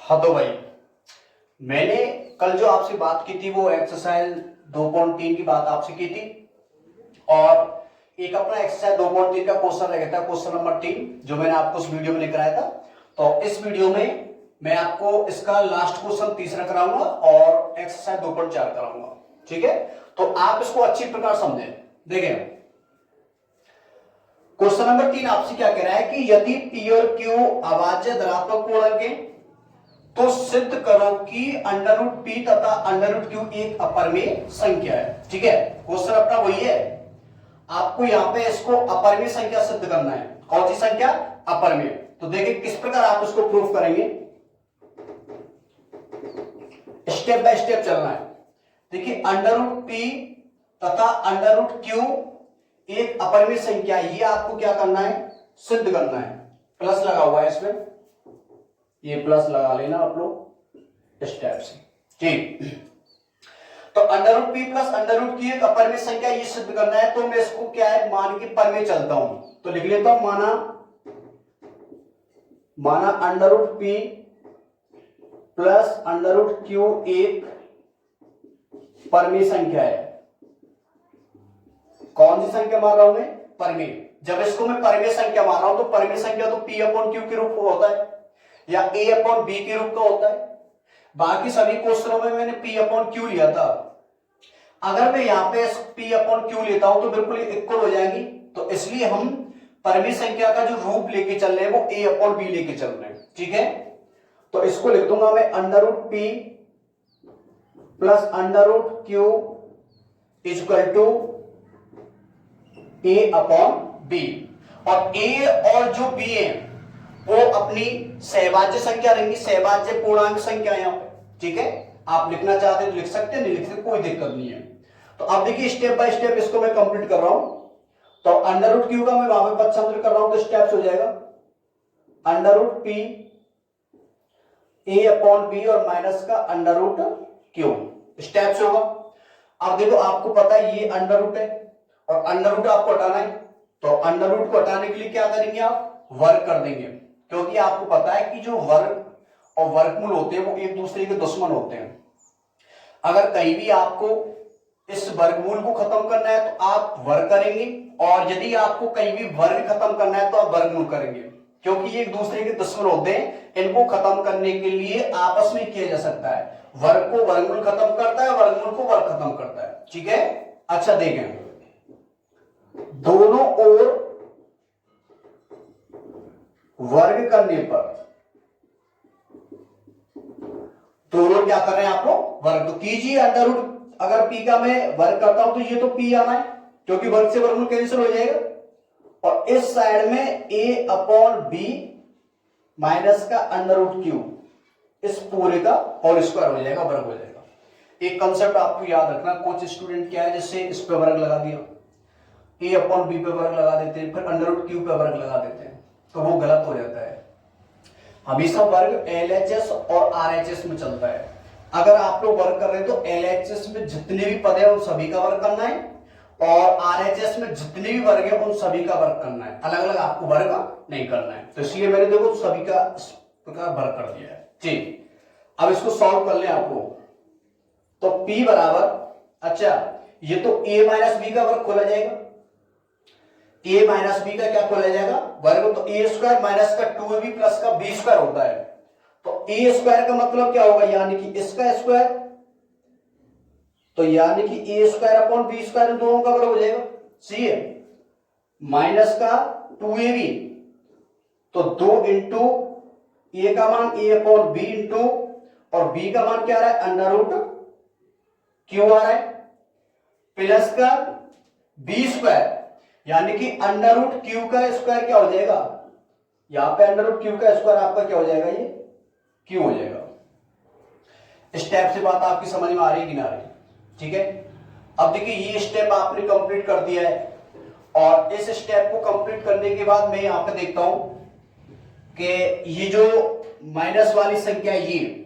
हाँ तो भाई, मैंने कल जो आपसे बात की थी वो एक्सरसाइज 2.3 की बात आपसे की थी। और एक अपना एक्सरसाइज 2.3 का क्वेश्चन रह गया था, क्वेश्चन नंबर 3, जो मैंने आपको उस वीडियो में लेकर आया था। तो इस वीडियो में मैं आपको इसका लास्ट क्वेश्चन तीसरा कराऊंगा और एक्सरसाइज 2.4 कराऊंगा। ठीक है, तो आप इसको अच्छी प्रकार समझें। देखें, क्वेश्चन नंबर 3 आपसे क्या कह रहा है कि यदि पी और क्यू अभाज्य धनात्मक पूर्णांक है तो सिद्ध करो कि अंडर रूट पी तथा अंडर रूट क्यू एक अपरिमेय संख्या है। ठीक है, क्वेश्चन अपना वही है, आपको यहां पे इसको अपरिमेय संख्या सिद्ध करना है। कौन सी संख्या? अपरिमेय। तो देखिए किस प्रकार आप इसको प्रूफ करेंगे, स्टेप बाय स्टेप चलना है। देखिए, अंडर रूट पी तथा अंडर रूट क्यू एक अपरिमेय संख्या है, ये आपको क्या करना है? सिद्ध करना है। प्लस लगा हुआ है इसमें, ये प्लस लगा लेना आप लोग स्टेप से। ठीक, तो under root P plus under root Q एक अपरिमेय संख्या, ये सिद्ध करना है। तो मैं इसको क्या है, मान के पर में चलता हूं, तो लिख लेता हूं माना under root P plus under root Q एक परमेय संख्या है। कौन सी संख्या मान रहा हूं मैं? परमेय। जब इसको मैं परमेय संख्या मान रहा हूं तो परमेय संख्या तो पी अपॉन क्यू के रूप में होता है या ए अपॉन बी के रूप का होता है। बाकी सभी क्वेश्चनों में मैंने पी अपॉन क्यू लिया था। अगर मैं यहां पे पी अपॉन क्यू लेता हूं तो बिल्कुल इक्वल हो जाएगी। तो इसलिए हम परमेय संख्या का जो रूप लेके चल रहे हैं वो ए अपॉन बी लेके चल रहे हैं। ठीक है, तो इसको लिख दूंगा मैं under root P plus under root Q is equal to A upon B. और ए और जो बी है वो अपनी सहभाज्य संख्या रहेंगी, सहभाज्य पूर्णांक संख्या यहां पे। ठीक है, आप लिखना चाहते हैं तो लिख सकते हैं, नहीं लिख सकते कोई दिक्कत नहीं है। तो अब देखिए स्टेप बाय स्टेप इसको मैं कंप्लीट कर रहा हूं। तो अंडर रूट क्यू का मैं वहां पे पक्षांतर कर रहा हूं तो स्टेप्स हो जाएगा under root P A upon B और माइनस का अंडर रूट क्यू, स्टेप्स होगा। अब देखो, आपको पता है ये अंडर रूट है और अंडर रूट आपको हटाना है, तो अंडर रूट को हटाने के लिए क्या करेंगे आप? वर्ग कर देंगे, क्योंकि आपको पता है कि जो वर्ग और वर्गमूल होते हैं वो एक दूसरे के दुश्मन होते हैं। अगर कहीं भी आपको इस वर्गमूल को खत्म करना है तो आप वर्ग करेंगे, और यदि आपको कहीं भी वर्ग खत्म करना है तो आप वर्गमूल करेंगे, क्योंकि ये एक दूसरे के दुश्मन होते हैं। इनको खत्म करने के लिए आपस में किया जा सकता है, वर्ग को वर्गमूल खत्म करता है, वर्गमूल को वर्ग खत्म करता है। ठीक है, अच्छा देखें, दोनों ओर वर्ग करने पर दोनों क्या कर रहे हैं आप लोग? वर्ग। तो कीजिए अंडर रूट, अगर पी का मैं वर्ग करता हूं तो ये तो पी आना है, क्योंकि वर्ग से वर्गमूल कैंसिल हो जाएगा। और इस साइड में ए अपॉन बी माइनस का अंडर रूट क्यू, इस पूरे का होल स्क्वायर हो जाएगा, वर्ग हो जाएगा। एक कंसेप्ट आपको याद रखना, कुछ स्टूडेंट क्या है, जैसे इस पे वर्ग लगा दिया, ए अपॉन बी पे वर्ग लगा देते हैं, फिर अंडर रूट क्यू पे वर्ग लगा देते हैं, तो वो गलत हो जाता है। हमेशा वर्ग एलएचएस और आरएचएस में चलता है। अगर आप लोग वर्ग कर रहे हैं तो एलएचएस में जितने भी पद है उन सभी का वर्ग करना है, और आरएचएस में जितने भी वर्ग है उन सभी का वर्ग करना है, अलग अलग आपको वर्ग नहीं करना है। तो इसलिए मैंने देखो सभी का प्रकार वर्ग कर दिया है। ठीक, अब इसको सॉल्व कर ले आप लोग। तो P बराबर, अच्छा ये तो a माइनस बी का वर्ग खोला जाएगा, a माइनस बी का क्या खोला जाएगा? वर्ग। तो a स्क्वायर माइनस का 2ab प्लस का b स्क्वायर होता है। तो a स्क्वायर का मतलब क्या होगा? यानी कि इसका स्क्वायर, तो यानी कि a square upon b square दोनों का वर्ग हो जाएगा। सी है माइनस का 2ab, तो 2 इंटू a का मान a अपॉन b इंटू, और b का मान क्या आ रहा है? अंडर रूट क्यू आ रहा है, प्लस का b स्क्वायर, यानी कि अंडर रूट क्यू का स्क्वायर क्या हो जाएगा? यहां पे अंडर रूट क्यू का स्क्वायर आपका क्या हो जाएगा? ये क्यू हो जाएगा। स्टेप से बात आपकी समझ में आ रही है कि ना आ रही? ठीक है, अब देखिए ये स्टेप आपने कंप्लीट कर दिया है, और इस स्टेप को कंप्लीट करने के बाद मैं यहां पे देखता हूं कि ये जो माइनस वाली संख्या, ये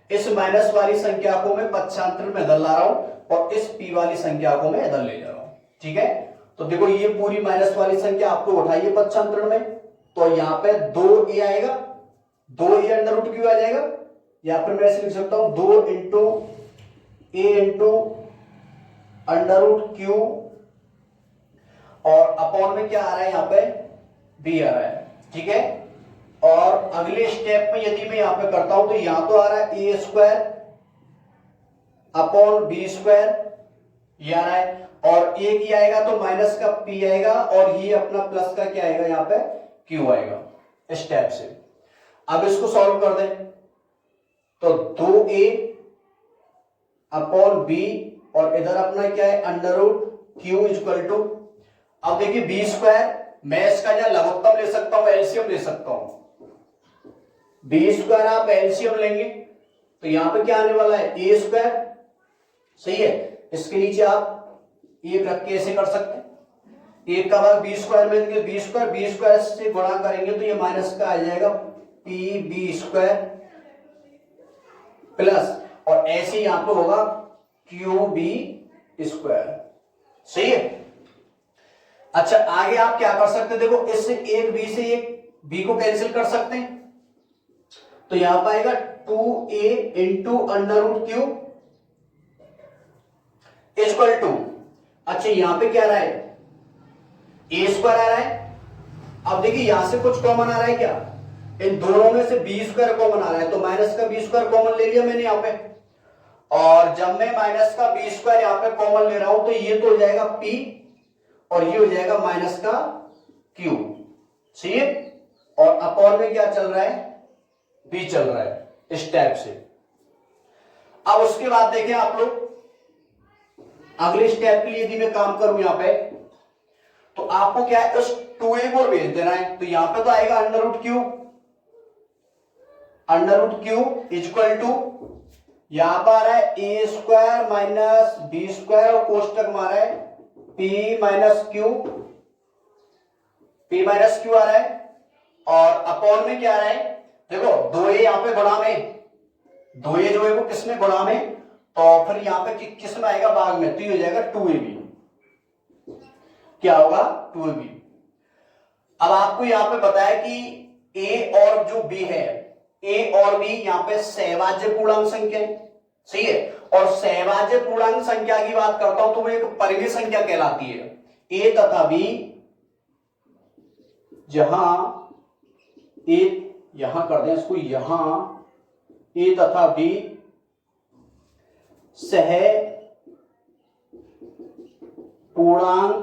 इस माइनस वाली संख्या को मैं पक्षांतर में इधर ला रहा हूं और इस p वाली संख्या को मैं इधर ले जा रहा हूं। ठीक है, तो देखो ये पूरी माइनस वाली संख्या आपको उठाइए पक्षांतर में, तो यहां पे 2a आएगा, 2a अंडर रूट क्यू आ जाएगा, या फिर मैं ऐसे लिख सकता हूं 2 इंटू ए इंटू अंडर रूट क्यू और अपॉन में क्या आ रहा है यहां पे बी आ रहा है, ठीक है। और अगले स्टेप में यदि मैं यहां पे करता हूं तो यहां तो आ रहा है A square upon B square ये आ रहा है, और एक ही आएगा तो माइनस का पी आएगा और ये अपना प्लस का क्या आएगा यहां पे क्यू आएगा इस टाइप से। अब इसको सॉल्व कर दें तो 2a अपॉन बी और इधर अपना क्या है under root Q equal to, अब देखिए बी स्क्वायर मैं इसका या लघुत्तम ले सकता हूं एलसीएम ले सकता हूं, बी स्क्वायर आप एलसीएम लेंगे तो यहां पे क्या आने वाला है ए स्क्वायर, सही है। इसके नीचे आप एक रख के ऐसे कर सकते हैं, एक का भाग बी स्क्वायर में देंगे बी स्क्वायर से गुणा करेंगे तो ये माइनस का आ जाएगा पी बी स्क्वायर प्लस और ऐसे यहां पे होगा क्यू बी स्क्वायर, सही है। अच्छा आगे आप क्या कर सकते हैं, देखो इससे एक बी से एक बी को कैंसिल कर सकते हैं तो यहां पर आएगा 2a into under root Q equal to, अच्छा यहां पे क्या आ रहा है ए स्क्वायर आ रहा है। अब देखिए यहां से कुछ कॉमन आ रहा है क्या, इन दोनों में से बी स्क्वायर कॉमन आ रहा है तो माइनस का बी स्क्वायर कॉमन ले लिया मैंने यहां पे, और जब मैं माइनस का बी स्क्वायर यहां पे कॉमन ले रहा हूं तो ये तो हो जाएगा पी और ये हो जाएगा माइनस का क्यू, सही है। और अपॉन में क्या चल रहा है बी चल रहा है इस टाइप से। अब उसके बाद देखें आप लोग अगले स्टेप के लिए यदि मैं काम करूं यहां पे तो आपको क्या है इस 2a को भेज देना है, तो यहां पे तो आएगा under root Q equal to यहां पर आ रहा है A square minus B square और कोष्टक में आ रहा है पी माइनस क्यू आ रहा है, और अपॉन में क्या आ रहा है देखो 2a यहां पे गुणा में 2a जो है वो किसमें गुणा में, तो फिर यहां पे किस में आएगा भाग में, तो ये हो जाएगा 2ab, क्या होगा 2ab। अब आपको यहां पे बताया कि a और जो b है a और b यहां पे सहभाज्य पूर्णांक संख्या है, सही है। और सहभाज्य पूर्णांक संख्या की बात करता हूं तो वो एक परिमेय संख्या कहलाती है, a तथा b जहां a यहां कर दें इसको, यहां a तथा b सह पूर्णांक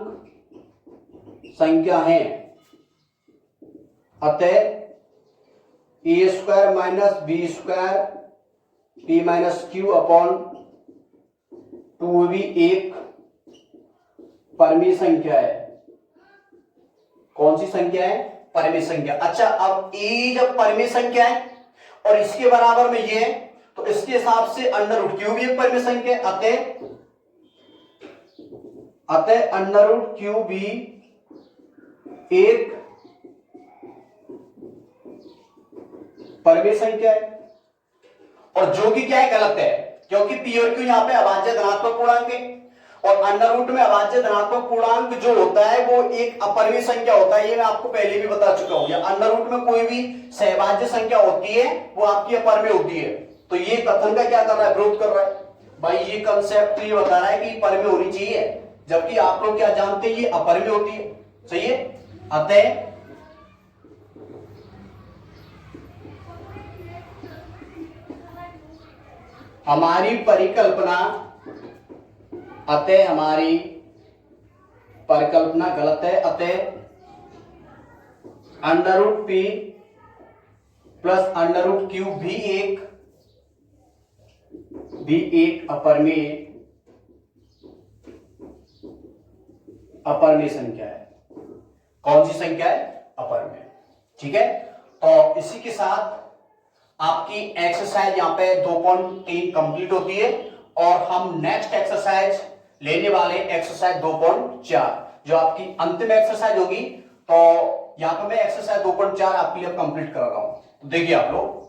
संख्या है, अतः a square minus B square p minus q upon 2b एक परिमेय संख्या है। कौन सी संख्या है परिमेय संख्या। अच्छा अब ए जब परिमेय संख्या है और इसके बराबर में ये है तो इसके हिसाब से अंडर रूट क्यू भी एक परिमेय संख्या है, अतः अंडर रूट क्यू भी एक परिमेय संख्या है, और जो कि क्या है गलत है क्योंकि पी और क्यू यहां पे अभाज्य धनात्मक पूर्णांक है और अंडर रूट में अभाज्य धनात्मक पूर्णांक जो होता है वो एक अपरिमेय संख्या होता है, ये मैं आपको पहले भी बता चुका हूं। या अंडर रूट में कोई भी सहभाज्य संख्या होती है वो आपकी अपरिमेय होती है, तो ये कथन का क्या कर रहा है विरोध कर रहा है भाई, ये कंसेप्ट ये बता रहा है कि परिमेय होनी चाहिए जबकि आप लोग क्या जानते हैं ये अपरिमेय होती है, सही है। अतः हमारी परिकल्पना गलत है, अतः under root P plus under root Q भी एक अपरिमेय संख्या है। कौन सी संख्या है अपरिमेय, ठीक है। तो इसी के साथ आपकी एक्सरसाइज यहां पे 2.3 कंप्लीट होती है और हम नेक्स्ट एक्सरसाइज लेने वाले एक्सरसाइज 2.4 जो आपकी अंतिम एक्सरसाइज होगी। तो यहां पे मैं एक्सरसाइज 2.4 आपके लिए कंप्लीट कर रहा हूं, तो देखिए आप लोग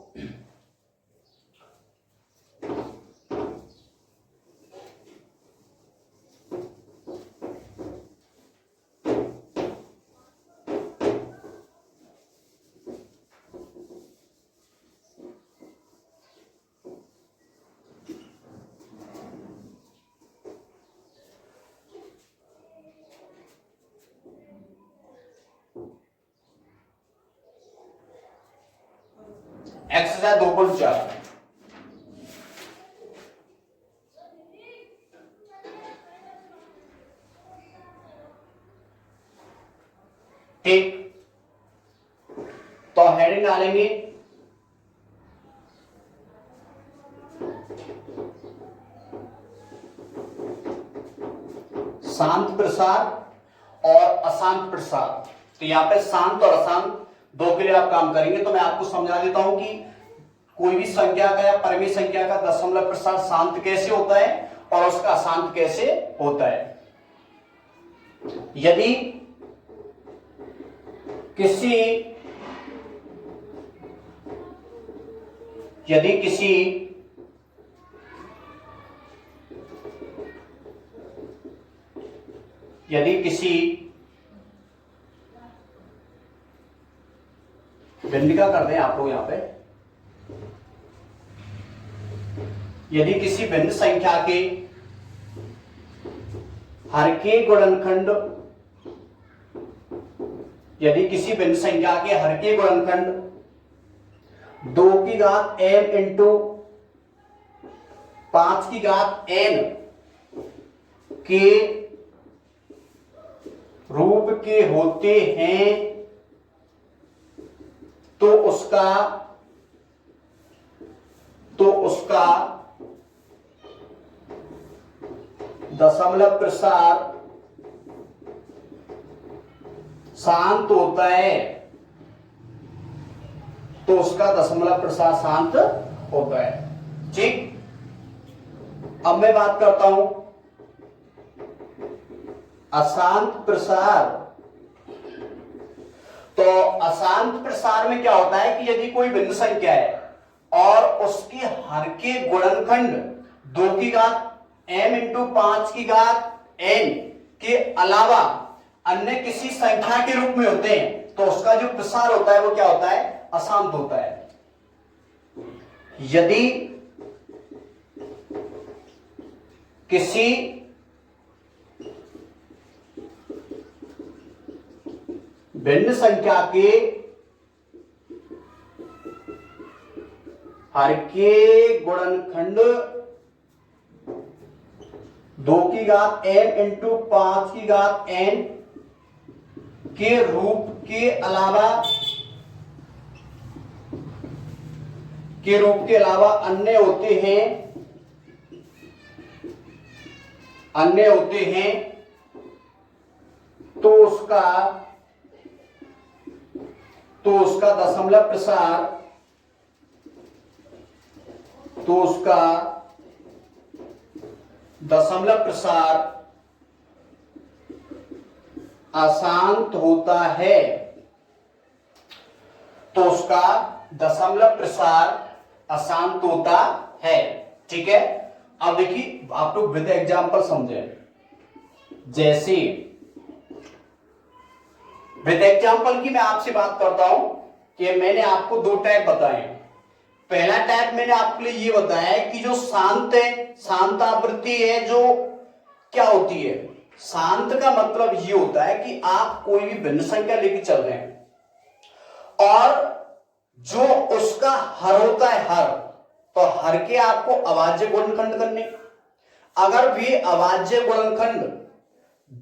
एक्सरसाइज 2.4। ठीक, तो हेडिंग डालेंगे शांत प्रसार और अशांत प्रसार। तो यहां पे शांत और अशांत दो के लिए आप काम करेंगे। तो मैं आपको समझा देता हूं कि कोई भी संख्या का या परिमेय संख्या का दशमलव प्रसार शांत कैसे होता है और उसका अशांत कैसे होता है। यदि किसी बिंदिका कर दें आप लोग यहां पे, यदि किसी भिन्न संख्या के हर के गुणनखंड, यदि किसी भिन्न संख्या के हर के गुणनखंड 2 की घात m इंटू 5 की घात n के रूप के होते हैं तो उसका दशमलव प्रसार शांत होता है। तो उसका दशमलव प्रसार शांत होता है। ठीक, अब मैं बात करता हूं अशांत प्रसार। तो अशांत प्रसार में क्या होता है कि यदि कोई भिन्न संख्या है और उसके हर के गुणनखंड 2 की घात m इंटू 5 की घात n के अलावा अन्य किसी संख्या के रूप में होते हैं तो उसका जो प्रसार होता है वो क्या होता है, अशांत होता है। यदि किसी भिन्न संख्या के हर के गुणनखंड 2 की घात m इंटू 5 की घात n के रूप के अलावा अन्य होते हैं तो उसका दशमलव प्रसार अशांत होता है। तो उसका दशमलव प्रसार अशांत होता है। ठीक है, अब देखिए आप लोग विद एग्जाम्पल समझे। जैसे विद एग्जाम्पल की मैं आपसे बात करता हूं कि मैंने आपको 2 टाइप बताए। पहला टाइप मैंने आपके लिए ये बताया है कि जो शांत है, शांत आवृत्ति है, जो क्या होती है, शांत का मतलब ये होता है कि आप कोई भी भिन्न संख्या लेके चल रहे हैं और जो उसका हर होता है, हर, तो हर के आपको अभाज्य गुणनखंड करने। अगर वे अभाज्य गुणनखंड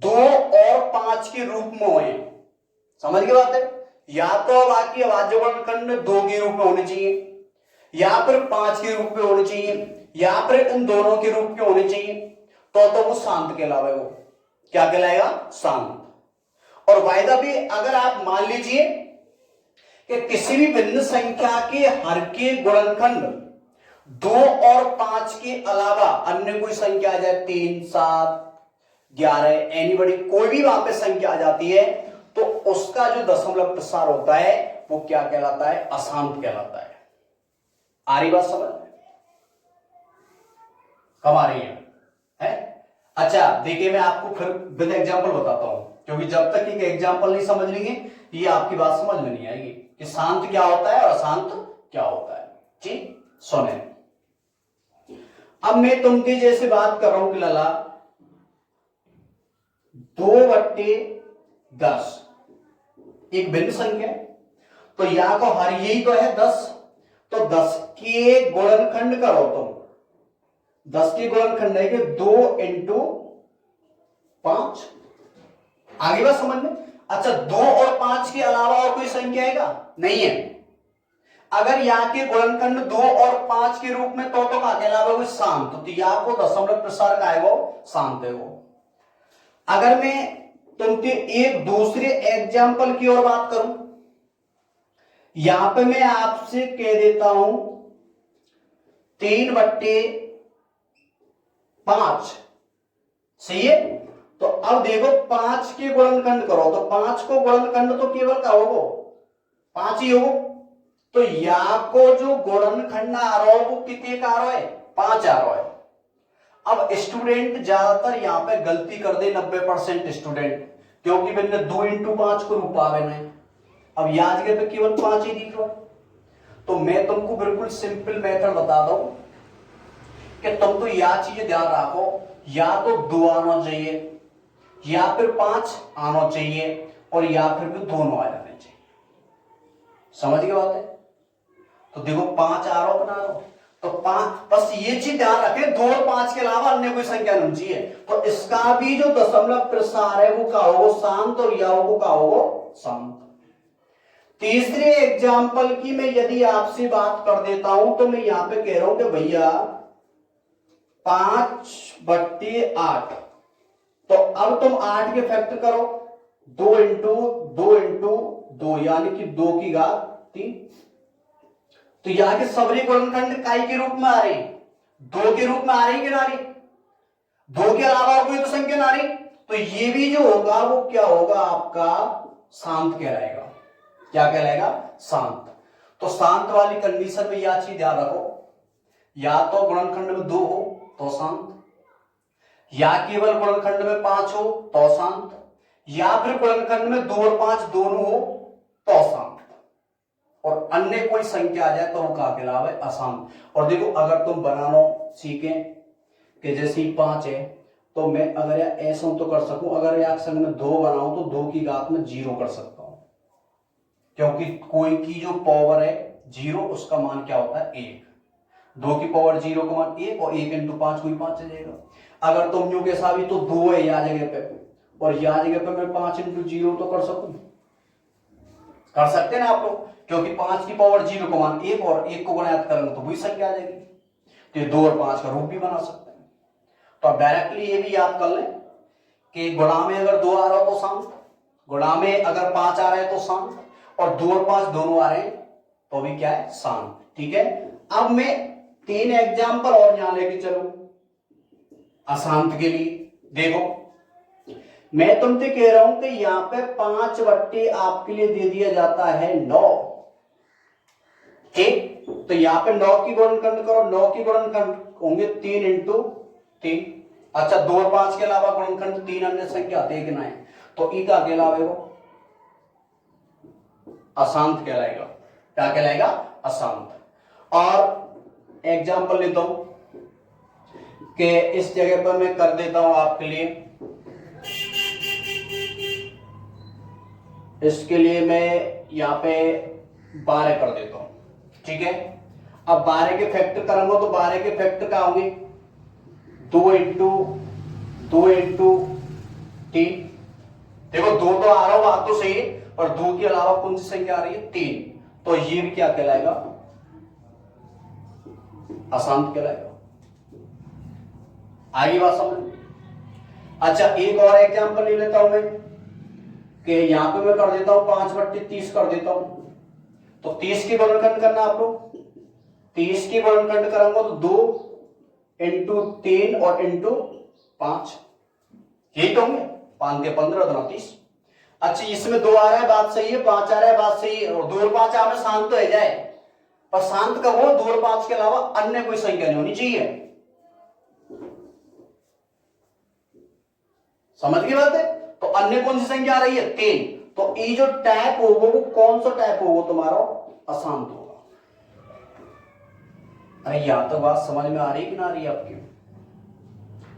2 और 5 के रूप में हुए, समझ के बात है, या तो बाकी अभाज्य गुणनखंड 2 के रूप में होने चाहिए या फिर 5 के रूप में होने चाहिए या फिर इन दोनों के रूप में होने चाहिए, तो वो शांत कहलावा। वो क्या कहलाएगा, शांत। और वायदा भी, अगर आप मान लीजिए कि किसी भी भिन्न संख्या के हर के गुणनखंड 2 और 5 के अलावा अन्य कोई संख्या आ जाए, 3, 7, 11, एनीबडी, कोई भी वहां पे संख्या आ जाती है तो उसका जो दशमलव प्रसार होता है वो क्या कहलाता है, अशांत कहलाता है। आ रही बात समझ? कब आ रही है? अच्छा देखिए, मैं आपको फिर विद एग्जांपल बताता हूं, क्योंकि जब तक एक एग्जांपल नहीं समझ लेंगे ये आपकी बात समझ में नहीं आएगी कि शांत क्या होता है और अशांत क्या होता है। ठीक, सुने। अब मैं तुमके जैसे बात कर रहा हूं कि लाला 2/10 एक भिन्न संख्या है, तो यहां को हर यही तो है 10, तो 10 के गुणनखंड करो तुम, 10 के गुणनखंड है कि 2 इंटू 5। आगे बात समझ में? अच्छा, 2 और 5 के अलावा और कोई संख्या है क्या? नहीं है। अगर यहाँ के गुणनखंड 2 और 5 के रूप में तो का कहलावे वो शांत, तो यहाँ को दशमलव प्रसार का है वो शांत है वो। अगर मैं तुमके एक दूसरे एग्जाम्पल की ओर बात करूं, यहां पे मैं आपसे कह देता हूं 3/5 सही है। तो अब देखो 5 के गुणनखंड करो, तो 5 को गुणनखंड तो केवल क्या होगा? 5 ही होगा। तो या को जो गुणनखंड आ रहा हो वो कितने का आ रहा है? 5 आ रहा है। अब स्टूडेंट ज्यादातर यहां पे गलती कर दे, 90% स्टूडेंट, क्योंकि मैंने 2 इंटू 5 को रूपा में, अब यहाँ जगह पे केवल 5 ही दिख रहा है। तो मैं तुमको बिल्कुल सिंपल मेथड बता दूं कि तुम तो यह चीजें ध्यान रखो, या तो 2 आना चाहिए या फिर 5 आना चाहिए और या फिर भी दोनों आ जाने चाहिए। समझ गए बात है? तो देखो 5 आ रहा बना रहा, तो 5, बस ये चीज ध्यान रखें 2 और 5 के अलावा अन्य कोई संख्या नहीं चाहिए। तो इसका भी जो दशमलव प्रसार है वो क्या होगा? शांत, और या को क्या होगा? शांत। तीसरे एग्जाम्पल की मैं यदि आपसे बात कर देता हूं तो मैं यहां पे कह रहा हूं कि भैया 5/8। तो अब तुम 8 के फैक्टर करो, 2 इंटू 2 इंटू 2 यानी कि 2 की घात 3। तो यहां के सबरी गुणनखंड काय के रूप में आ रही? 2 के रूप में आ रही कि ना रही? 2 के अलावा कोई तो संख्या ना रही, तो ये भी जो होगा वो क्या होगा? आपका शांत कहलाएगा। क्या कहलाएगा? शांत। तो शांत वाली कंडीशन में यह चीज ध्यान रखो, या तो गुणनखंड में 2 हो तो शांत, या केवल गुणनखंड में 5 हो तो शांत, या फिर गुणनखंड में 2 और 5 दोनों हो तो शांत, और अन्य कोई संख्या आ जाए तो वो क्या कहलावे? अशांत। और देखो अगर तुम बनाना सीखें कि जैसे 5 है तो मैं अगर या ऐसा तो कर सकूं, अगर या संग में 2 बनाऊं तो 2 की घात में 0 कर सकता हूं, क्योंकि कोई की जो पावर है 0 उसका मान क्या होता है? 1। 2 की पावर 0 का मान 1, और 1 इंटू 5 कोई 5 आ जाएगा। अगर तुम यूं के साथ भी तो 2 है या जगह पे, और या जगह पे मैं 5 इंटू 0 तो कर सकूं, कर सकते ना आप लोग, क्योंकि 5 की पावर 0 का मान 1 और 1 को गुणा करेंगे तो वही संख्या आ जाएगी। तो ये 2 और 5 का रूप भी बना सकते हैं। तो आप डायरेक्टली ये भी याद कर लें कि गुणा में अगर 2 आ रहा हो तो शांत, गुणा में अगर 5 आ रहा है तो शांत, और 2 और 5 दोनों आ रहे हैं तो भी क्या है? शांत। ठीक है। अब मैं 3 एग्जाम्पल और यहां लेके चलूं अशांत के लिए। देखो मैं तुमसे कह रहा हूं कि यहां पे 5/, आपके लिए दे दिया जाता है 9। ठीक, तो यहां पे 9 की गुणनखंड करो, 9 की गुणनखंड होंगे 3 इंटू 3। अच्छा, 2 और 5 के अलावा गुणनखंड 3 अन्य संख्या आते हैं कि नहीं? तो ई का कहलावे वो अशांत कहलाएगा। क्या कहलाएगा? अशांत। और एग्जाम्पल लेता हूं कि इस जगह पर मैं कर देता हूं आपके लिए, इसके लिए मैं यहां पे 12 कर देता हूं। ठीक है। अब 12 के फैक्टर करूंगा तो 12 के फैक्टर क्या होंगे? 2 इंटू 2 इंटू 3। देखो 2 तो आ रहा हो, बात तो सही है, और 2 के अलावा कौन सी संख्या आ रही है? 3। तो ये भी क्या कहलाएगा? अशांत कहलाएगा। आगे बात समझ। अच्छा, एक और एग्जांपल ले लेता हूं मैं कि यहां पे मैं कर देता हूं 5/30 कर देता हूं। तो 30 की गुणनखंड करना आप लोग, 30 की गुणनखंड करूंगा तो 2 इंटू 3 और इंटू 5, यही तो होंगे। 5 के 15 और 30। अच्छा, इसमें 2 आ रहा है, बात सही है, 5 आ रहा है, बात सही है, और 2 और 5 आ रहा है, शांत तो है जाए, पर शांत कब हो? 2 और 5 के अलावा अन्य कोई संख्या नहीं होनी चाहिए। समझ गई बात है? तो अन्य कौन सी संख्या आ रही है? 3। तो ये जो टाइप होगा वो कौन सा टाइप होगा तुम्हारा? अशांत होगा। अरे यहां तक बात समझ में आ रही है कि ना आ रही है आपकी?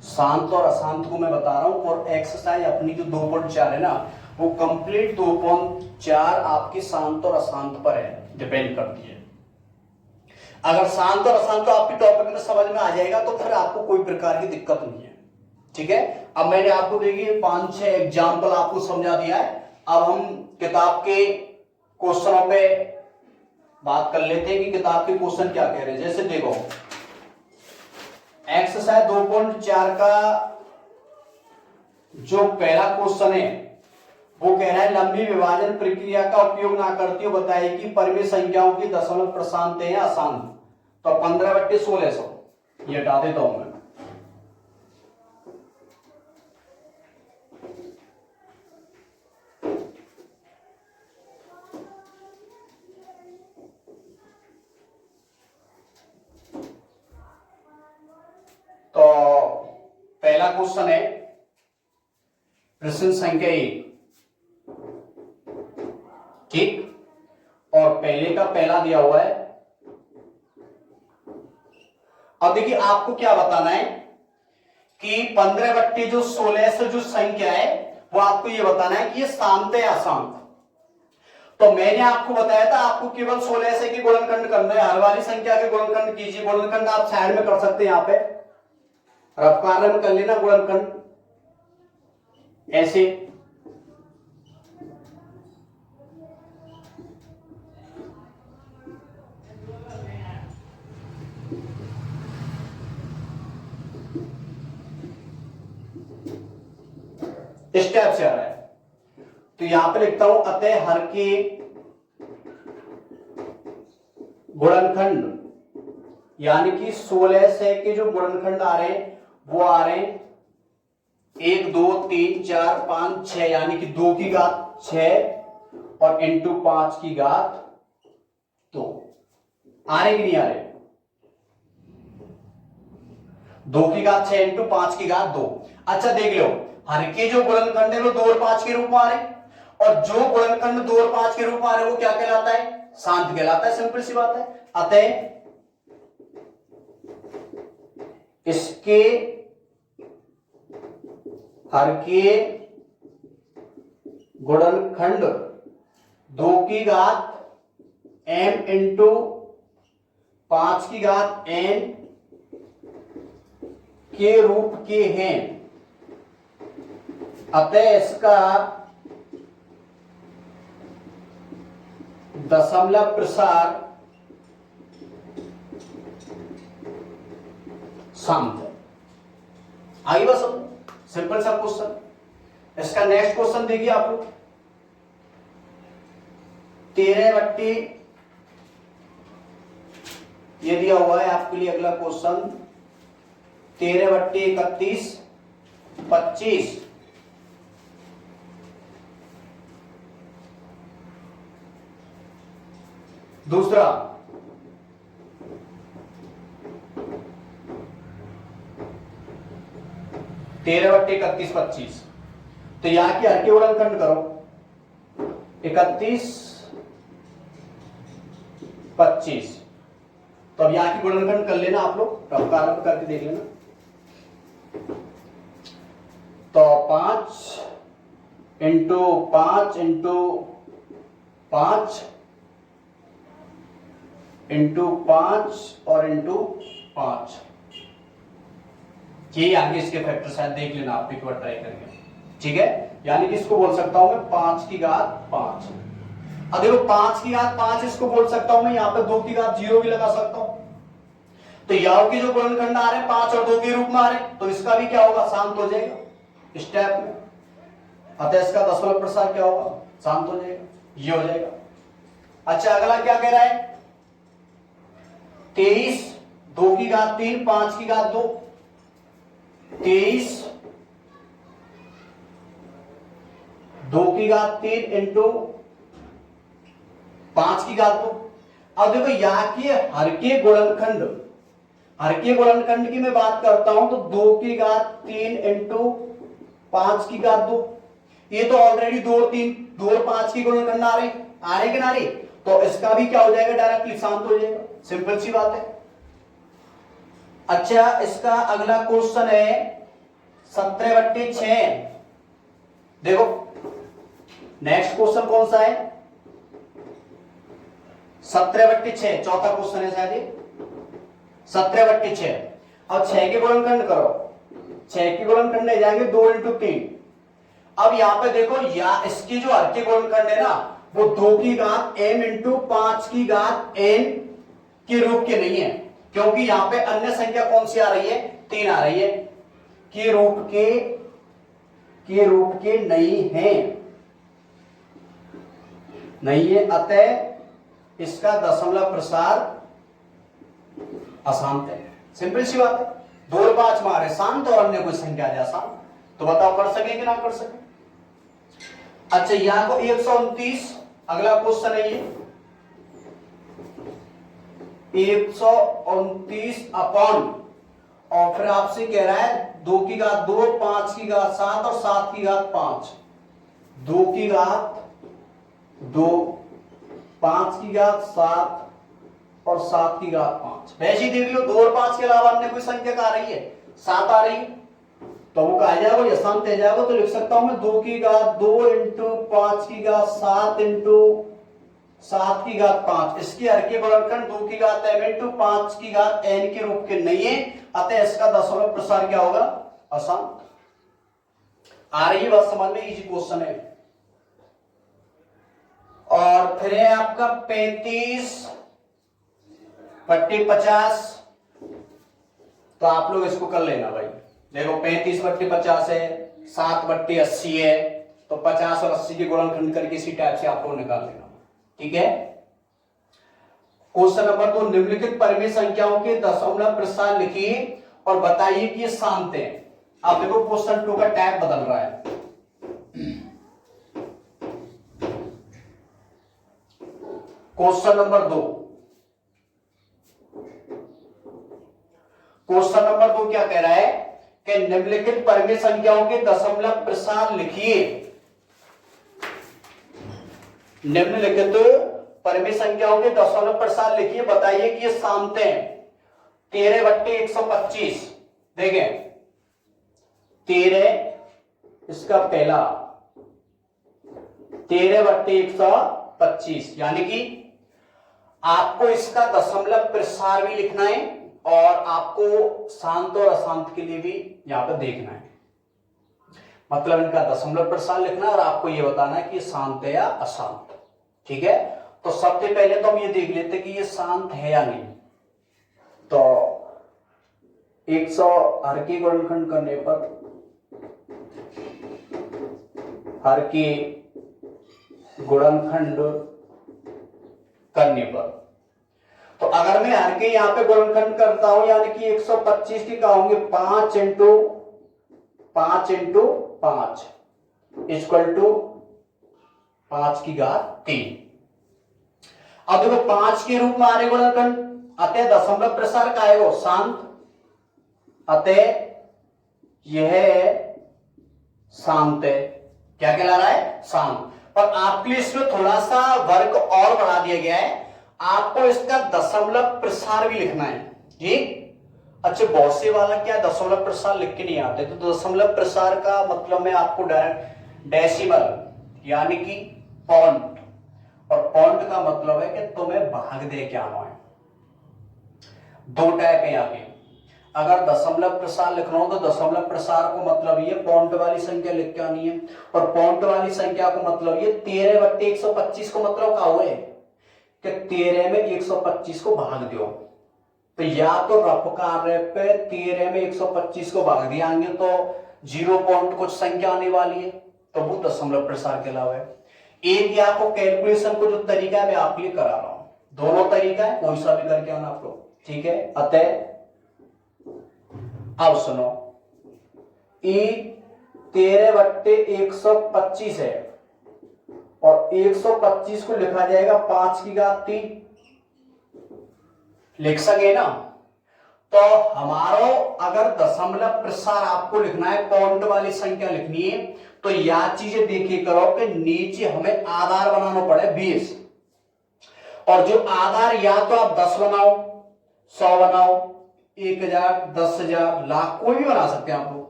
शांत और अशांत को मैं बता रहा हूं, और एक्सरसाइज अपनी जो 2.4 है ना, वो कंप्लीट 2.4 आपकी शांत और अशांत पर है, डिपेंड करती है। अगर शांत और अशांत तो आपके टॉपिक में समझ में आ जाएगा, तो फिर आपको कोई प्रकार की दिक्कत नहीं है। ठीक है, अब मैंने आपको देखिए 5-6 एग्जाम्पल आपको समझा दिया है। अब हम किताब के क्वेश्चनों पे बात कर लेते हैं कि किताब के क्वेश्चन क्या कह रहे हैं। जैसे देखो एक्सरसाइज 2.4 का जो पहला क्वेश्चन है वो कह रहा है लंबी विभाजन प्रक्रिया का उपयोग ना करते हुए बताइए कि परिमेय संख्याओं की दशमलव प्रशांत है या अशांत। तो 15/1600 ये हटा देता हूं मैं। तो पहला क्वेश्चन है प्रश्न संख्या 1, ठीक, और पहले का पहला दिया हुआ है। अब देखिए आपको क्या बताना है कि 15/16 से जो संख्या है वो आपको ये बताना है कि ये शांत है या अशांत। तो मैंने आपको बताया था आपको केवल 16 से के गुणनखंड करना है। हर वाली संख्या के गुणनखंड कीजिए। गुणनखंड आप साइड में कर सकते हैं, यहां पे रफ कार्य में कर लेना गुणनखंड ऐसे। स्टेप से आ रहा है तो यहां पे लिखता हूं अतः हर के गुणनखंड यानी कि 16 से के जो गुणनखंड आ रहे हैं वो आ रहे हैं 1 2 3 4 5 6 यानी कि 2 की घात 6 और इंटू 5 की घात 2 आ रहे कि नहीं आ रहे। 2 की घात 6 इंटू 5 की घात 2। अच्छा देख लो हर के जो गुणनखंड है वो 2 और 5 के रूप में आ रहे और जो गुणनखंड 2 और 5 के रूप में आ रहे वो क्या कहलाता है, शांत कहलाता है। सिंपल सी बात है। अतः इसके हर के गुणनखंड 2 की घात m इंटू 5 की घात n के रूप के हैं। अतः इसका दशमलव प्रसार शांत है। आइए बस सिंपल सा क्वेश्चन। इसका नेक्स्ट क्वेश्चन देखिए आप लोग 13/, ये दिया हुआ है आपके लिए अगला क्वेश्चन 13/31 25। दूसरा 13/31 25। तो यहां के हर के गुणनखंड करो 31 25। तो अब यहां की गुणनखंड कर लेना आप लोग, रफ कार्य करके देख लेना। तो 5 इंटू 5 इंटू 5 इंटू 5 और इंटू 5, ये आगे इसके फैक्टर शायद देख लेना आप एक बार ट्राई करके। ठीक है, यानी कि इसको बोल सकता हूं मैं 5 की घात 5। अब देखो 5 की घात 5 इसको बोल सकता हूं मैं, यहां पे 2 की घात 0 भी लगा सकता हूं। तो याव के जो गुणनखंड आ रहे हैं 5 और 2 के रूप में आ रहे हैं तो इसका भी क्या होगा, शांत हो जाएगा स्टेप में। अतः इसका दशमलव प्रसार क्या होगा, शांत हो जाएगा, ये हो जाएगा। अच्छा अगला क्या कह रहा है 23 2 की घात 3 5 की घात 2। 23 2 की घात 3 इंटू 5 की घात 2। अब देखो यहां के हर के गुणनखंड की मैं बात करता हूं तो 2 की घात 3 इंटू 5 की घात 2। ये तो ऑलरेडी 2 और 5 की गुणनखंड आ रहे कि ना रहे, तो इसका भी क्या हो जाएगा, डायरेक्टली शांत हो जाएगा। सिंपल सी बात है। अच्छा इसका अगला क्वेश्चन है 17/6। देखो नेक्स्ट क्वेश्चन कौन सा है 17/6, चौथा क्वेश्चन है शायद ये। 17 बट्टे 6। अब 6 के गुणनखंड करो, 6 के गुणनखंड ले जाएंगे 2 इंटू 3। अब यहाँ पे देखो, या इसकी जो हर के गुणनखंड है ना वो 2 की घात m इंटू 5 की घात n के रूप के नहीं है, क्योंकि यहाँ पे अन्य संख्या कौन सी आ रही है, 3 आ रही है, के रूप के नहीं है, नहीं है, अतः इसका दशमलव प्रसार अशांत है। सिंपल सी बात है, 2 और 5 मारे शांत और अन्य कोई संख्या है अशांत, तो बताओ कर सके कि ना कर सके। अच्छा, यहां को 129, अगला क्वेश्चन है ये 129 अपॉन, और फिर आपसे कह रहा है 2 की घात 2, 5 की घात 7 और 7 की घात 5, 2 की घात 2, 5 की घात 7 और 7 की घात 5। वैसे ही देख लो, 2 और 5 के अलावा अन्य कोई संख्या आ रही है, 7 आ रही है, तो वो कहा जाएगा ये शांत है जाएगा, तो लिख सकता हूं मैं 2 की घात 2 इंटू 5 की घात 7 इंटू 7 की घात 5। इसके हर के गुणनखंड 2 की घात m इंटू 5 की घात n के रूप के नहीं है, अतः इसका दशमलव प्रसार क्या होगा, अशांत। आ रही है बात समझ में, इजी क्वेश्चन है। और फिर है आपका 35 बट्टे 50, तो आप लोग इसको कर लेना भाई। देखो 35 बट्टे 50 है, 7 बट्टे 80 है, तो 50 और 80 के गुणनखंड करके इसी टाइप से आपको निकाल लेना, ठीक है। क्वेश्चन नंबर 2, निम्नलिखित परिमेय संख्याओं के दशमलव प्रसार लिखिए और बताइए कि ये शांत है। आप देखो क्वेश्चन 2 का टाइप बदल रहा है। क्वेश्चन नंबर 2, क्वेश्चन नंबर 2 क्या कह रहा है कि निम्नलिखित परिमेय संख्याओं के दशमलव प्रसार लिखिए। निम्नलिखित परिमेय संख्याओं के दशमलव प्रसार लिखिए, बताइए कि ये शांत हैं। 13 बट्टे 125, देखें 13 इसका पहला, 13 बट्टे 125, यानी कि आपको इसका दशमलव प्रसार भी लिखना है और आपको शांत और अशांत के लिए भी यहां पर देखना है, मतलब इनका दशमलव प्रसार लिखना है और आपको यह बताना है कि शांत है या अशांत, ठीक है। तो सबसे पहले तो हम ये देख लेते कि ये शांत है या नहीं। तो 100 हर के गुणनखंड करने पर, हर के गुणनखंड करने पर, तो अगर मैं हर के यहां पे गुणनखंड करता हूं, यानी कि 125 की कहोगे 5 इंटू 5 इंटू 5 इक्वल टू 5 की घात 3। अब देखो 5 के रूप में आ रहे गुणनखंड, अतः दशमलव प्रसार का है वो शांत, अतः यह शांत है। क्या कहला रहा है, शांत। और आपके लिए इसमें थोड़ा सा वर्क और बढ़ा दिया गया है, आपको इसका दशमलव प्रसार भी लिखना है, ठीक। अच्छा, बहुत से वाला क्या दशमलव प्रसार लिख के नहीं आते, तो दशमलव प्रसार का मतलब मैं आपको डायरेक्ट डेसिमल यानी कि पॉइंट, और पॉइंट का मतलब है कि तुम्हें भाग दे के आना है। 2 टाइप है यहाँ पे, अगर दशमलव प्रसार लिखना हो तो दशमलव प्रसार को मतलब ये पॉइंट वाली संख्या लिख के आनी है, और पॉइंट वाली संख्या को मतलब ये 13 बट्टे 125 को मतलब क्या हुआ है कि 13 में 125 को भाग दो। तो या तो रफ कार्य पे 13 में 125 को भाग दियांगे तो 0 पॉइंट कुछ संख्या आने वाली है, तो वो दशमलव प्रसार के अलावा है। एक या आपको कैलकुलेशन को जो तरीका है मैं आपके लिए करा रहा हूं, दोनों तरीका है, कोई सा भी करके आना आपको, ठीक है। अतः अब सुनो, ई 13 बट्टे 125 है और 125 को लिखा जाएगा 5 की घात 3, लिख सके ना। तो हमारो अगर दशमलव प्रसार आपको लिखना है, पॉइंट वाली संख्या लिखनी है, तो यह चीजें देखिए करो कि नीचे हमें आधार बनाना पड़े 20, और जो आधार या तो आप 10 बनाओ, 100 बनाओ, 1000, 10,000, लाख, कोई भी बना सकते हैं आप लोग,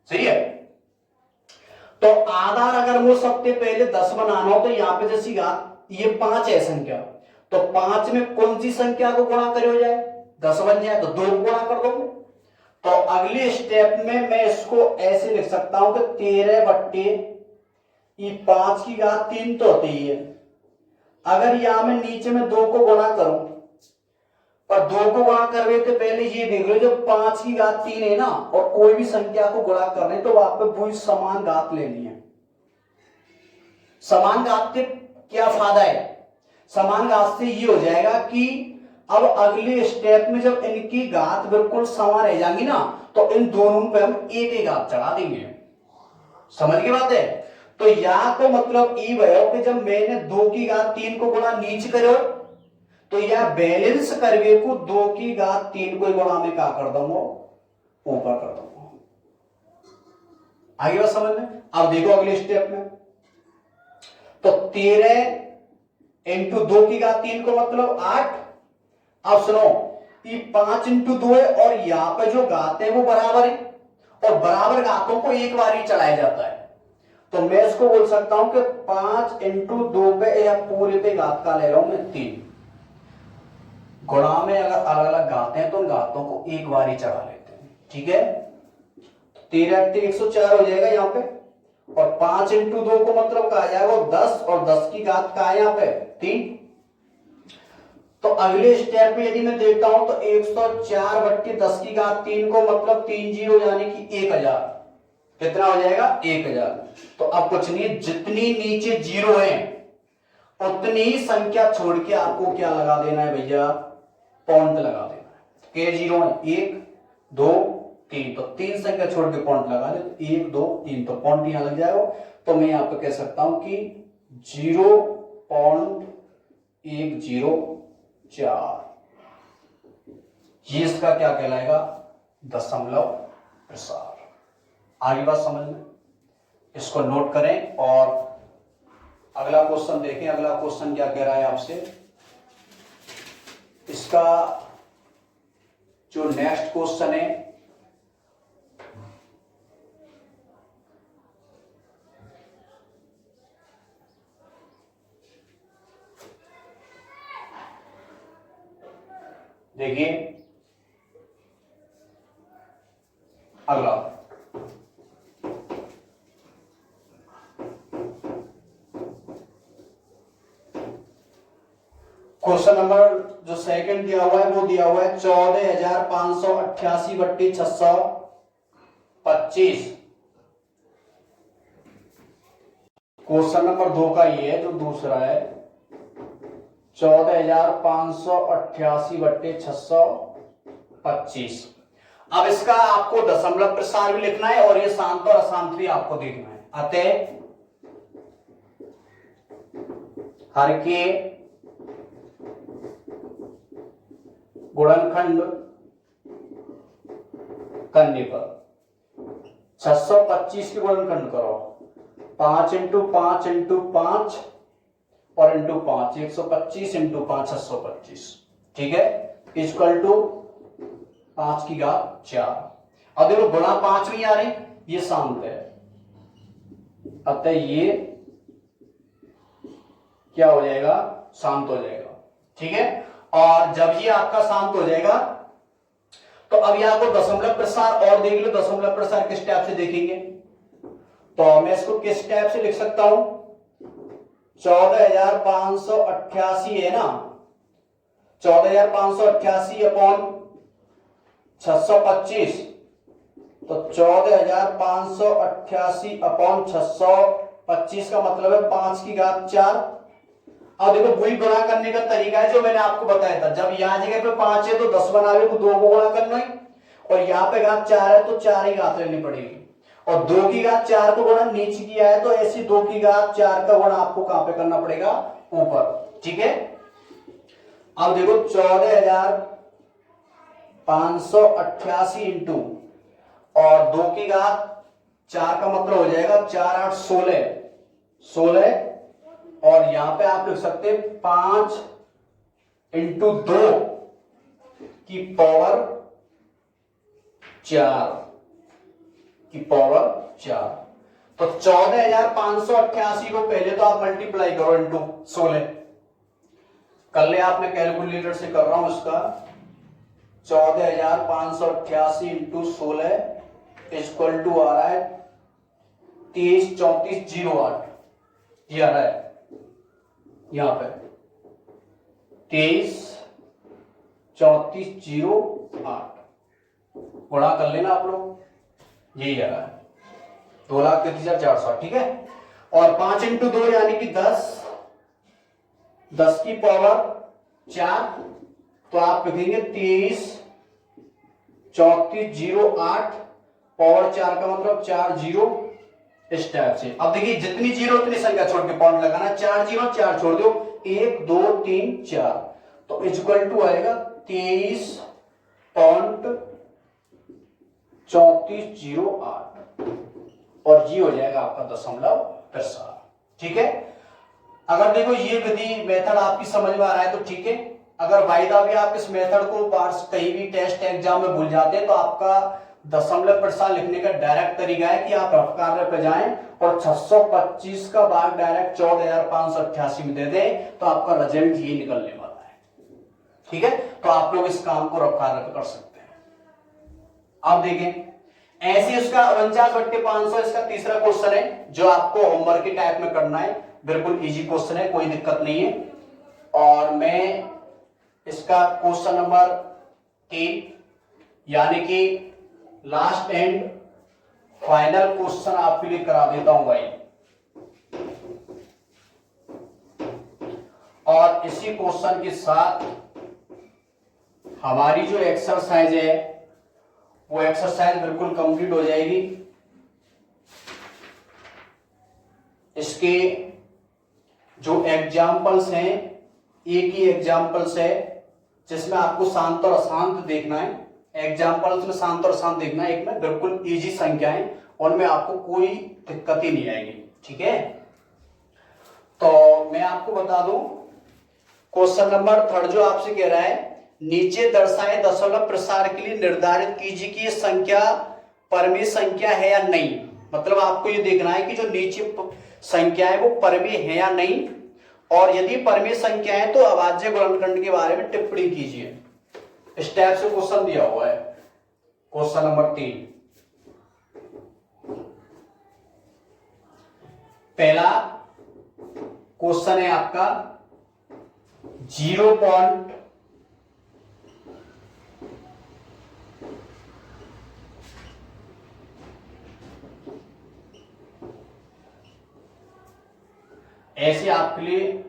सही है। तो आधार अगर वो सबसे पहले 10 बनाना हो तो यहां पे जैसी ये 5 है संख्या, तो 5 में कौन सी संख्या को गुणा करे हो जाए, 10 बन जाए तो 2 गुणा कर दोगे। तो अगले स्टेप में मैं इसको ऐसे लिख सकता हूं कि 13 बट्टे ये 5 की घात 3 तो होती है। अगर यहां में नीचे में 2 को गुणा करूं, पर 2 को गुणा कर रहे थे पहले ये देख लो, जब 5 की घात 3 है ना और कोई भी संख्या को गुणा कर रहे तो वहां पे पूरी समान घात लेनी है। समान घात से क्या फायदा है? समान घात से ये हो जाएगा कि अब अगले स्टेप में जब इनकी घात बिल्कुल समान रह जाएंगी ना तो इन दोनों पे हम एक एक घात चढ़ा देंगे। समझ की बात है? तो यहां को मतलब ई भयो कि जब मैंने 2 की घात 3 को गुणा नीचे करो तो यह बैलेंस करवे को 2 की घात 3 को गुणा में क्या कर दूंगा, ऊपर कर दूंगा। आगे बात समझ में? अब देखो अगले स्टेप में, तो 13 इंटू 2 की घात 3 को मतलब 8। अब सुनो, ये 5 इंटू 2 है और यहां पे जो घात है वो बराबर है और बराबर घातों को एक बार ही चढ़ाया जाता है। तो मैं इसको बोल सकता हूं कि 5 इंटू 2 पे या पूरे पे घात का ले रहा हूं मैं 3। गुणा में अगर अलग अलग घात हैं तो उन घातों को एक बार ही चढ़ा लेते हैं। ठीक है, 13 104 हो जाएगा यहां पे, और 5 इंटू 2 को मतलब क्या आ जाएगा 10, और 10 की घात का है यहां पे 3। तो अगले स्टेप में यदि मैं देखता हूं तो 104 बट्टे 10 की घात 3 को मतलब 3 जीरो यानी कि 1000। कितना हो जाएगा? 1000। तो अब कुछ नहीं, जितनी नीचे जीरो है उतनी ही संख्या छोड़ के आपको क्या लगा देना है भैया? पॉइंट लगा देना है। के जीरो है 1 2 3, तो 3 संख्या छोड़ के पॉइंट लगा दे, 1 2 3, तो पॉइंट यहां लग जाएगा। तो मैं यहां पे कह सकता हूं कि 0.104 ये इसका क्या कहलाएगा? दशमलव प्रसार। आगे बात समझ में? इसको नोट करें और अगला क्वेश्चन देखें। अगला क्वेश्चन क्या कह रहा है आपसे? इसका जो नेक्स्ट क्वेश्चन है देखिए, अगला क्वेश्चन नंबर जो सेकंड दिया हुआ है वो दिया हुआ है 14,588 बट्टे 625। क्वेश्चन नंबर 2 का ये है जो दूसरा है 14,588 बट्टे 625। अब इसका आपको दशमलव प्रसार भी लिखना है और ये शांत और अशांत भी आपको देखना है। अतः हर के गुणनखंड करने पर 625 के गुणनखंड करो, 5 इंटू 5 इंटू 5 और इंटू 5, 125 इंटू 5 625। ठीक है, इक्वल टू 5 की घात 4। अब देखो गुणा 5 नहीं आ रहे, ये शांत है, अतः ये क्या हो जाएगा? शांत हो जाएगा। ठीक है, और जब ये आपका शांत हो जाएगा तो अब यहां को दशमलव प्रसार और देख लो। दशमलव प्रसार किस टाइप से देखेंगे? तो मैं इसको किस टाइप से लिख सकता हूं? 14,588 है ना, 14,588 अपॉन 625, तो 14,588 अपॉन 625 का मतलब है 5 की घात 4। अब देखो वही गुणा करने का तरीका है जो मैंने आपको बताया था। जब यहां जगह पे 5 है तो 10 बनावे को 2 को गुणा करना है, और यहाँ पे घात 4 है तो 4 ही घात लेनी पड़ेगी, और 2 की घात 4 को गुणा नीचे किया है तो ऐसी 2 की घात 4 का गुणा आपको कहां पे करना पड़ेगा? ऊपर। ठीक है, अब देखो 14,588 इंटू और 2 की घात 4 का मतलब हो जाएगा 4 8 16, और यहां पे आप लिख सकते हैं 5 इंटू 2 की पावर 4 तो 14,588 को पहले तो आप मल्टीप्लाई करो इंटू 16 कर ले आप। मैं कैलकुलेटर से कर रहा हूं इसका 14,588 इंटू 16 इक्वल टू आ रहा है 23,34,08। ये आ रहा है यहां पे 23,34,08 गुणा कर लेना आप लोग, यही आ रहा है 2,33,400। ठीक है, और 5 इंटू 2 यानी कि 10, 10 की पावर 4, तो आप लिखेंगे 23,34,08 पावर 4 का मतलब 4 जीरो, इस टाइप से। अब देखिए जितनी जीरो उतनी संख्या छोड़ के पॉइंट लगाना, 4 जीरो 4 छोड़ दो, 1 2 3 4, तो इक्वल टू आएगा 23,34,08 और ये हो जाएगा आपका 0.4। ठीक है, अगर देखो ये विधि मेथड आपकी समझ में आ रहा है तो ठीक है। अगर वायदा भी आप इस मेथड को कहीं भी टेस्ट एग्जाम में भूल जाते हैं तो आपका 0.5 लिखने का डायरेक्ट तरीका है कि आप रफ कार्य पे जाएं और 625 का भाग डायरेक्ट 14,588 में दे दें, तो आपका रिजल्ट ये निकलने वाला है। ठीक है, तो आप लोग इस काम को रफ कार्य पे कर सकते हैं। अब देखें ऐसे इसका 49/500 इसका तीसरा क्वेश्चन है जो आपको होमवर्क के टाइप में करना है। बिल्कुल इजी क्वेश्चन है, कोई दिक्कत नहीं है। और मैं इसका क्वेश्चन नंबर 3 यानी कि लास्ट एंड फाइनल क्वेश्चन आपके लिए करा देता हूं भाई। और इसी क्वेश्चन के साथ हमारी जो एक्सरसाइज है वो एक्सरसाइज बिल्कुल कंप्लीट हो जाएगी। इसके जो एग्जाम्पल्स हैं एक ही एग्जाम्पल्स है जिसमें आपको शांत और अशांत देखना है। एग्जाम्पल्स में शांत और अशांत देखना है, एक में बिल्कुल इजी संख्याएं, उनमें आपको कोई दिक्कत ही नहीं आएगी। ठीक है, तो मैं आपको बता दूं क्वेश्चन नंबर 3 जो आपसे कह रहा है, नीचे दर्शाए दशमलव प्रसार के लिए निर्धारित कीजिए कि यह संख्या परमेय संख्या है या नहीं। मतलब आपको ये देखना है कि जो नीचे संख्या है वो परमेय है या नहीं, और यदि परमेय संख्या है तो अभाज्य गुणनखंड के बारे में टिप्पणी कीजिए। इस टाइप से क्वेश्चन दिया हुआ है क्वेश्चन नंबर 3। पहला क्वेश्चन है आपका 0. ऐसे आपके लिए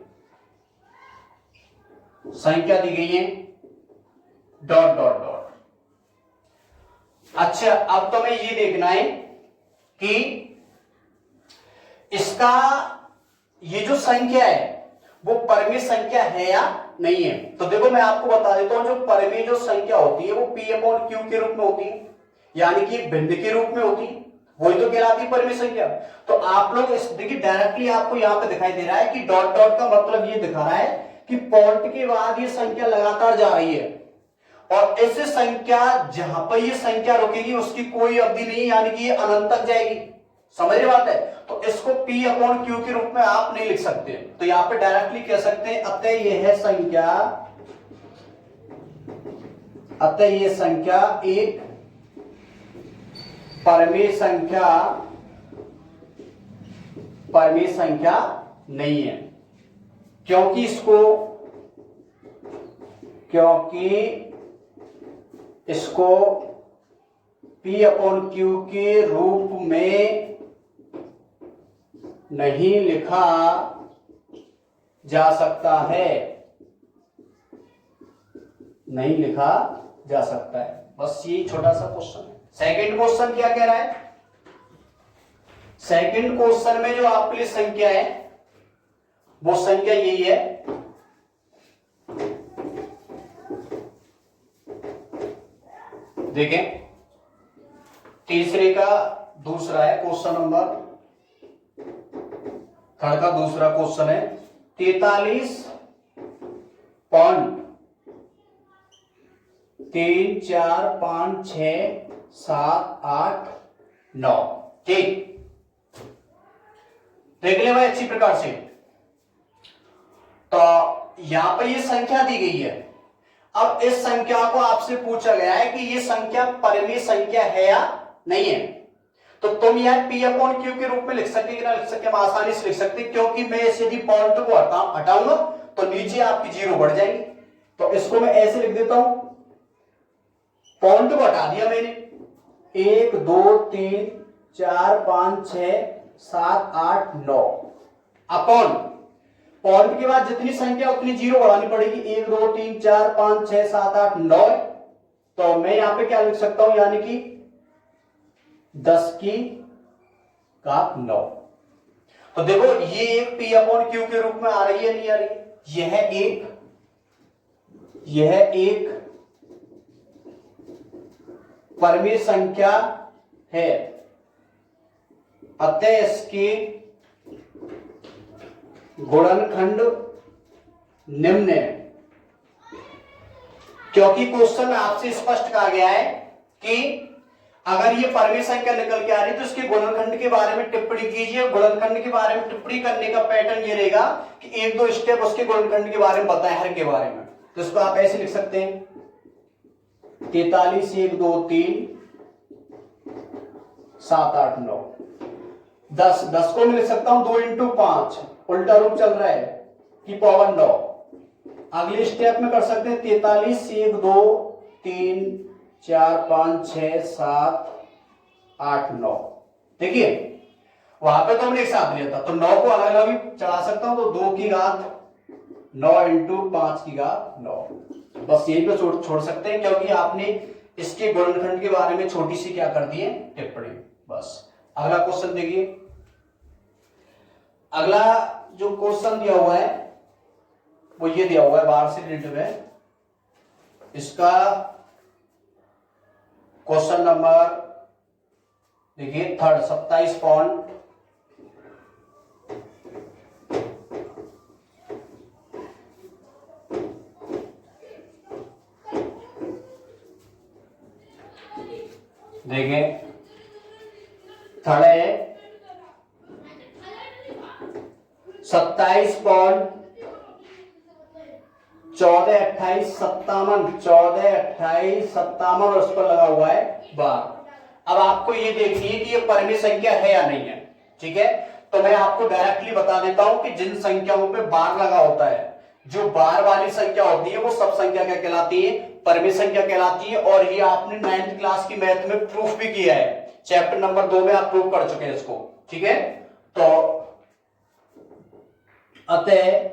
संख्या दी गई है ... अच्छा, अब तो मैं ये देखना है कि इसका ये जो संख्या है वो परमेय संख्या है या नहीं है। तो देखो मैं आपको बता देता हूं, जो परमेय जो संख्या होती है वो P/Q के रूप में होती है, यानी कि भिन्न के रूप में होती है, वही तो कहलाती है परमेय संख्या। तो आप लोग इस देखिए डायरेक्टली आपको यहां पे दिखाई दे रहा है कि ... का मतलब ये दिखा रहा है कि पॉइंट के बाद ये संख्या लगातार जा रही है, और ऐसे संख्या जहां पर ये संख्या रुकेगी उसकी कोई अवधि नहीं, यानी कि ये अनंत तक जाएगी। समझ रहे बात है? तो इसको P/Q के रूप में आप नहीं लिख सकते, तो यहां पे डायरेक्टली कह सकते हैं अतः यह संख्या एक परमेय संख्या नहीं है, क्योंकि इसको P/Q के रूप में नहीं लिखा जा सकता है, नहीं लिखा जा सकता है। बस ये छोटा सा क्वेश्चन है। सेकंड क्वेश्चन क्या कह रहा है? सेकंड क्वेश्चन में जो आपके लिए संख्या है वो संख्या यही है, देखें तीसरे का दूसरा है क्वेश्चन नंबर 3 का दूसरा क्वेश्चन है 43.3 4 5 6 7 8 9। ठीक, देख ले भाई अच्छी प्रकार से। तो यहां पर ये संख्या दी गई है, अब इस संख्या को आपसे पूछा गया है कि ये संख्या परिमेय संख्या है या नहीं है, तो तुम यार P अपॉन Q के रूप में लिख सके कि ना लिख सके, हम आसानी से लिख सकते, क्योंकि मैं इसे यदि पॉइंट को हटाऊंगा तो नीचे आपकी जीरो बढ़ जाएगी। तो इसको मैं ऐसे लिख देता हूं, पॉइंट को हटा दिया मैंने, 1 2 3 4 5 6 7 8 9 अपॉन पॉइंट के बाद जितनी संख्या उतनी जीरो बढ़ानी पड़ेगी, 1 2 3 4 5 6 7 8 9। तो मैं यहां पे क्या लिख सकता हूं, यानी कि 10 की घात 9। तो देखो ये एक P अपॉन Q के रूप में आ रही है, नहीं आ रही है? यह एक परिमेय संख्या है, अतः इसकी गुणनखंड निम्न है। क्योंकि क्वेश्चन में आपसे स्पष्ट कहा गया है कि अगर ये परिमेय संख्या निकल के आ रही है तो इसके गुणनखंड के बारे में टिप्पणी कीजिए। गुणनखंड के बारे में टिप्पणी करने का पैटर्न ये रहेगा कि एक दो स्टेप उसके गुणनखंड के बारे में बताएं, हर के बारे में। तो इसको आप ऐसे लिख सकते हैं, 43 1 2 3 7 8 9 10। 10 को मैं लिख सकता हूं 2 इंटू 5, उल्टा रूप चल रहा है, की पावर 9। अगले स्टेप में कर सकते हैं 43 1 2 3 4 5 6 7 8 9। देखिए वहां पे तो हमने एक साथ लिया था, तो 9 को अलग अलग भी चढ़ा सकता हूं, तो 2 की घात 9 इंटू 5 की घात 9। बस यही पे छोड़ सकते हैं, क्योंकि आपने इसके गुणनखंड के बारे में छोटी सी क्या कर दी है, टिप्पणी। बस अगला क्वेश्चन देखिए। अगला जो क्वेश्चन दिया हुआ है वो ये दिया हुआ है, बाहर से रिलेटेड है। इसका क्वेश्चन नंबर देखिए 3rd 27 पॉइंट। देखें 3rd है 27 पॉइंट 14 28 57, 14 28 57 और उस पर लगा हुआ है बार। अब आपको ये देखनी है कि ये परिमेय संख्या है या नहीं है, ठीक है? तो मैं आपको डायरेक्टली बता देता हूं कि जिन संख्याओं पे बार लगा होता है, जो बार वाली संख्या होती है वो सब संख्या क्या कहलाती है, परिमेय संख्या कहलाती है। और ये आपने 9th क्लास की मैथ में प्रूफ भी किया है, चैप्टर नंबर 2 में आप प्रूफ कर चुके हैं इसको, ठीक है? तो अतः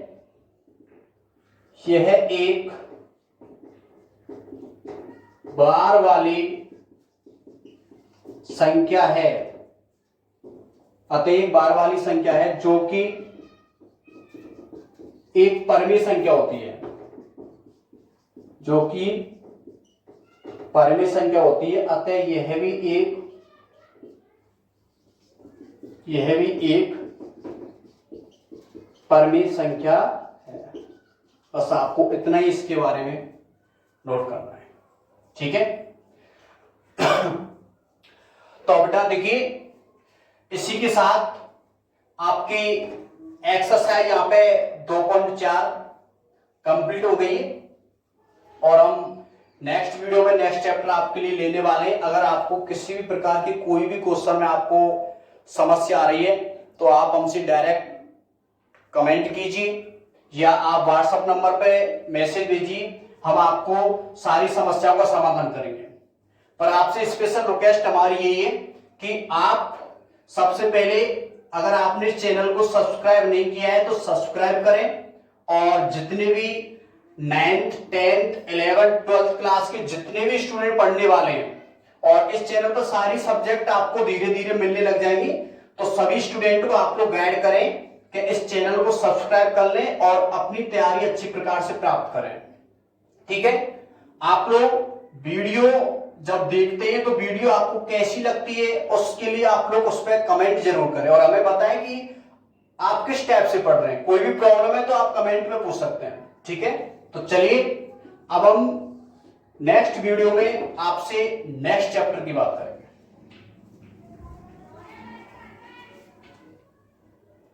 यह एक बार वाली संख्या है, अतः एक बार वाली संख्या है जो कि एक परिमेय संख्या होती है, जो कि परिमेय संख्या होती है। अतः यह भी एक परिमेय संख्या है। बस आपको इतना ही इसके बारे में नोट करना है, ठीक है? तो बेटा देखिए, इसी के साथ आपकी एक्सरसाइज यहां पे 2.4 कंप्लीट हो गई है, और हम नेक्स्ट वीडियो में नेक्स्ट चैप्टर आपके लिए लेने वाले हैं। अगर आपको किसी भी प्रकार की कोई भी क्वेश्चन में आपको समस्या आ रही है तो आप हमसे डायरेक्ट कमेंट कीजिए या आप व्हाट्सएप नंबर पे मैसेज भेजिए, हम आपको सारी समस्याओं का समाधान करेंगे। पर आपसे स्पेशल रिक्वेस्ट हमारी यही है कि आप सबसे पहले, अगर आपने इस चैनल को सब्सक्राइब नहीं किया है तो सब्सक्राइब करें, और जितने भी 9th 10th 11th 12th class के जितने भी स्टूडेंट पढ़ने वाले हैं, और इस चैनल पर सारी सब्जेक्ट आपको धीरे धीरे मिलने लग जाएंगी, तो सभी स्टूडेंट को आप लोग गाइड करें कि इस चैनल को सब्सक्राइब कर लें और अपनी तैयारी अच्छी प्रकार से प्राप्त करें, ठीक है? आप लोग वीडियो जब देखते हैं तो वीडियो आपको कैसी लगती है उसके लिए आप लोग उस पर कमेंट जरूर करें, और हमें बताएं कि आप किस टाइप से पढ़ रहे हैं। कोई भी प्रॉब्लम है तो आप कमेंट में पूछ सकते हैं, ठीक है? तो चलिए अब हम नेक्स्ट वीडियो में आपसे नेक्स्ट चैप्टर की बात करें।